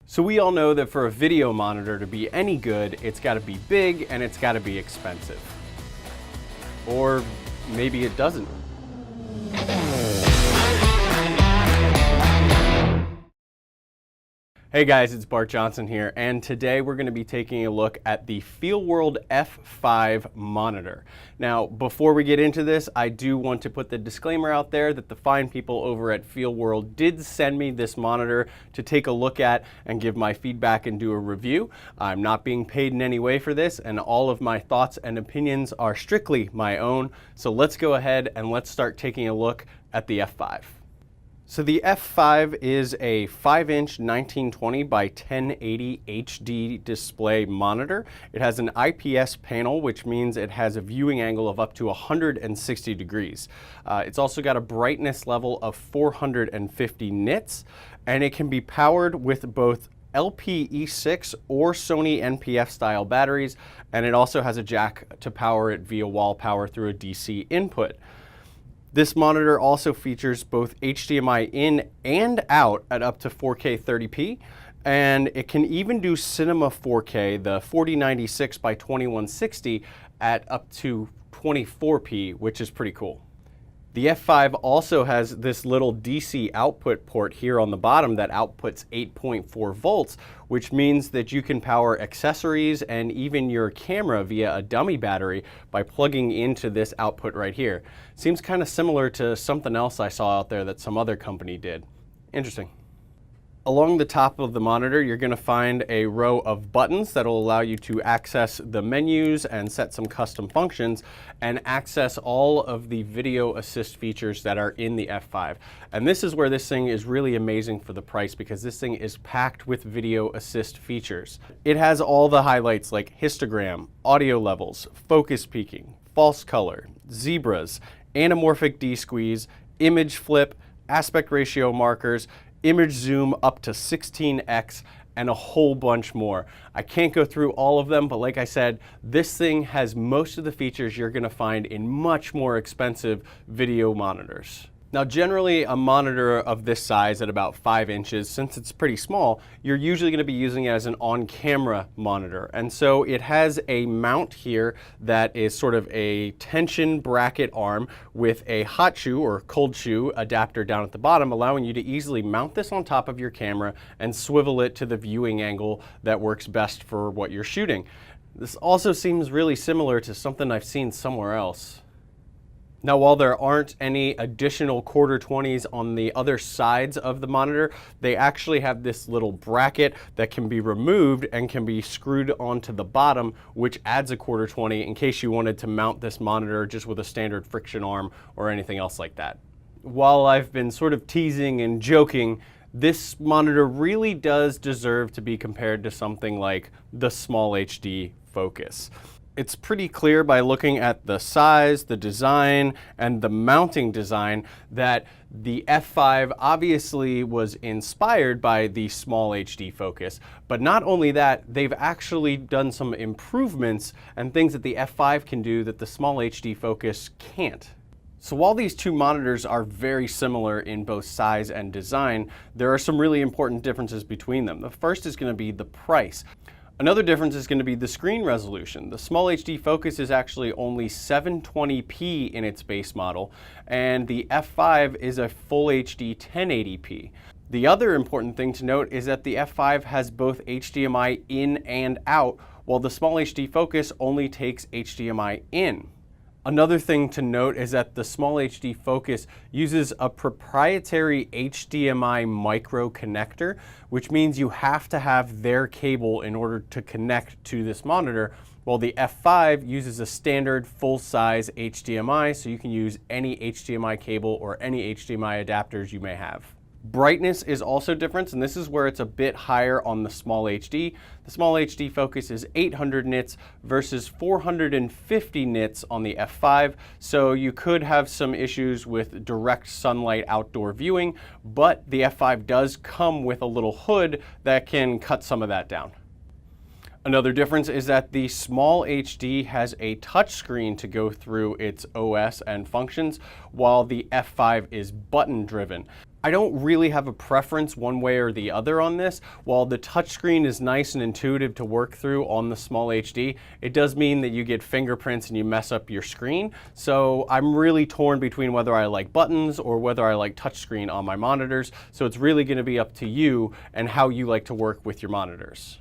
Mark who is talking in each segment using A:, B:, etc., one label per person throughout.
A: So we all know that for a video monitor to be any good, it's got to be big and it's got to be expensive. Or maybe it doesn't. Hey guys, it's Bart Johnson here, and today we're going to be taking a look at the Feelworld F5 monitor. Now, before we get into this, I do want to put the disclaimer out there that the fine people over at Feelworld did send me this monitor to take a look at and give my feedback and do a review. I'm not being paid in any way for this, and all of my thoughts and opinions are strictly my own. So let's go ahead and let's start taking a look at the F5. So the F5 is a 5-inch 1920 by 1080 HD display monitor. It has an IPS panel, which means it has a viewing angle of up to 160 degrees. It's also got a brightness level of 450 nits, and it can be powered with both LPE6 or Sony NP-F style batteries, and it also has a jack to power it via wall power through a DC input. This monitor also features both HDMI in and out at up to 4K 30p, and it can even do Cinema 4K, the 4096 by 2160 at up to 24p, which is pretty cool. The F5 also has this little DC output port here on the bottom that outputs 8.4 volts, which means that you can power accessories and even your camera via a dummy battery by plugging into this output right here. Seems kind of similar to something else I saw out there that some other company did. Interesting. Along the top of the monitor, you're going to find a row of buttons that will allow you to access the menus and set some custom functions and access all of the video assist features that are in the F5. And this is where this thing is really amazing for the price, because this thing is packed with video assist features. It has all the highlights like histogram, audio levels, focus peaking, false color, zebras, anamorphic D-squeeze, image flip, aspect ratio markers, image zoom up to 16x, and a whole bunch more. I can't go through all of them, but like I said, this thing has most of the features you're gonna find in much more expensive video monitors. Now, generally, a monitor of this size at about 5 inches, since it's pretty small, you're usually going to be using it as an on-camera monitor. And so it has a mount here that is sort of a tension bracket arm with a hot shoe or cold shoe adapter down at the bottom, allowing you to easily mount this on top of your camera and swivel it to the viewing angle that works best for what you're shooting. This also seems really similar to something I've seen somewhere else. Now, while there aren't any additional quarter 20s on the other sides of the monitor, they actually have this little bracket that can be removed and can be screwed onto the bottom, which adds a quarter 20 in case you wanted to mount this monitor just with a standard friction arm or anything else like that. While I've been sort of teasing and joking, this monitor really does deserve to be compared to something like the SmallHD Focus. It's pretty clear by looking at the size, the design, and the mounting design that the F5 obviously was inspired by the SmallHD Focus. But not only that, they've actually done some improvements and things that the F5 can do that the SmallHD Focus can't. So while these two monitors are very similar in both size and design, there are some really important differences between them. The first is going to be the price. Another difference is going to be the screen resolution. The SmallHD Focus is actually only 720p in its base model, and the F5 is a full HD 1080p. The other important thing to note is that the F5 has both HDMI in and out, while the SmallHD Focus only takes HDMI in. Another thing to note is that the SmallHD Focus uses a proprietary HDMI micro connector, which means you have to have their cable in order to connect to this monitor, while the F5 uses a standard full-size HDMI, so you can use any HDMI cable or any HDMI adapters you may have. Brightness is also different, and this is where it's a bit higher on the SmallHD. The SmallHD Focus is 800 nits versus 450 nits on the F5, so you could have some issues with direct sunlight outdoor viewing, but the F5 does come with a little hood that can cut some of that down. Another difference is that the SmallHD has a touchscreen to go through its OS and functions, while the F5 is button driven. I don't really have a preference one way or the other on this. While the touchscreen is nice and intuitive to work through on the Small HD, it does mean that you get fingerprints and you mess up your screen. So I'm really torn between whether I like buttons or whether I like touchscreen on my monitors. So it's really going to be up to you and how you like to work with your monitors.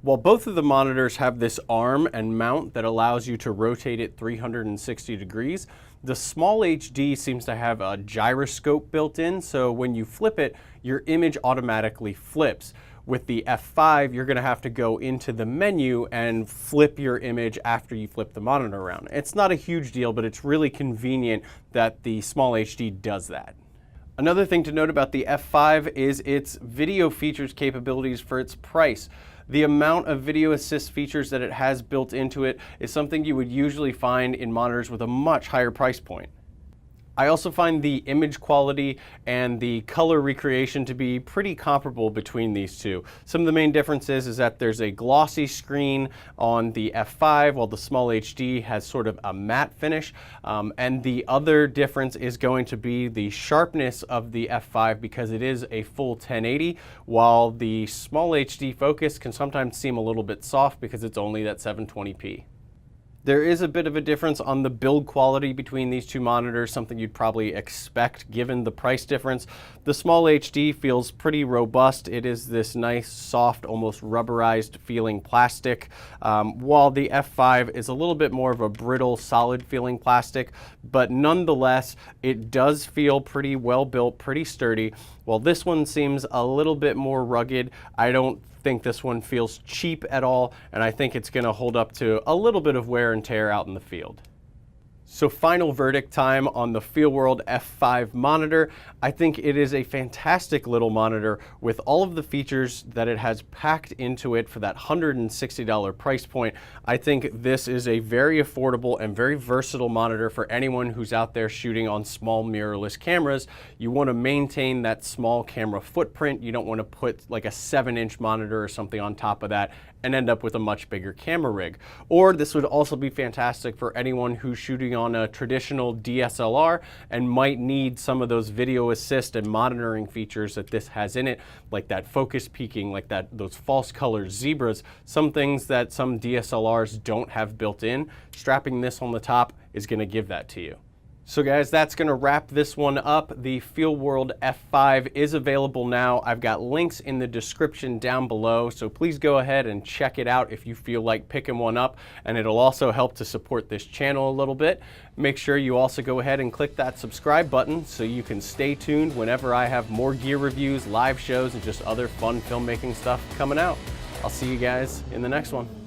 A: While both of the monitors have this arm and mount that allows you to rotate it 360 degrees, the Small HD seems to have a gyroscope built in, so when you flip it, your image automatically flips. With the F5, you're going to have to go into the menu and flip your image after you flip the monitor around. It's not a huge deal, but it's really convenient that the Small HD does that. Another thing to note about the F5 is its video features capabilities for its price. The amount of video assist features that it has built into it is something you would usually find in monitors with a much higher price point. I also find the image quality and the color recreation to be pretty comparable between these two. Some of the main differences is that there's a glossy screen on the F5 while the Small HD has sort of a matte finish. And the other difference is going to be the sharpness of the F5 because it is a full 1080, while the Small HD focus can sometimes seem a little bit soft because it's only that 720p. There is a bit of a difference on the build quality between these two monitors, something you'd probably expect given the price difference. The Small HD feels pretty robust. It is this nice, soft, almost rubberized feeling plastic, while the F5 is a little bit more of a brittle, solid feeling plastic, but nonetheless, it does feel pretty well built, pretty sturdy. While this one seems a little bit more rugged, I don't think this one feels cheap at all, and I think it's going to hold up to a little bit of wear and tear out in the field. So final verdict time on the Feelworld F5 monitor. I think it is a fantastic little monitor with all of the features that it has packed into it for that $160 price point. I think this is a very affordable and very versatile monitor for anyone who's out there shooting on small mirrorless cameras. You want to maintain that small camera footprint. You don't want to put like a 7-inch monitor or something on top of that and end up with a much bigger camera rig. Or this would also be fantastic for anyone who's shooting on a traditional DSLR and might need some of those video assist and monitoring features that this has in it, like that focus peaking, like those false color zebras, some things that some DSLRs don't have built in. Strapping this on the top is going to give that to you. So guys, that's going to wrap this one up. The Feelworld F5 is available now. I've got links in the description down below, so please go ahead and check it out if you feel like picking one up, and it'll also help to support this channel a little bit. Make sure you also go ahead and click that subscribe button so you can stay tuned whenever I have more gear reviews, live shows, and just other fun filmmaking stuff coming out. I'll see you guys in the next one.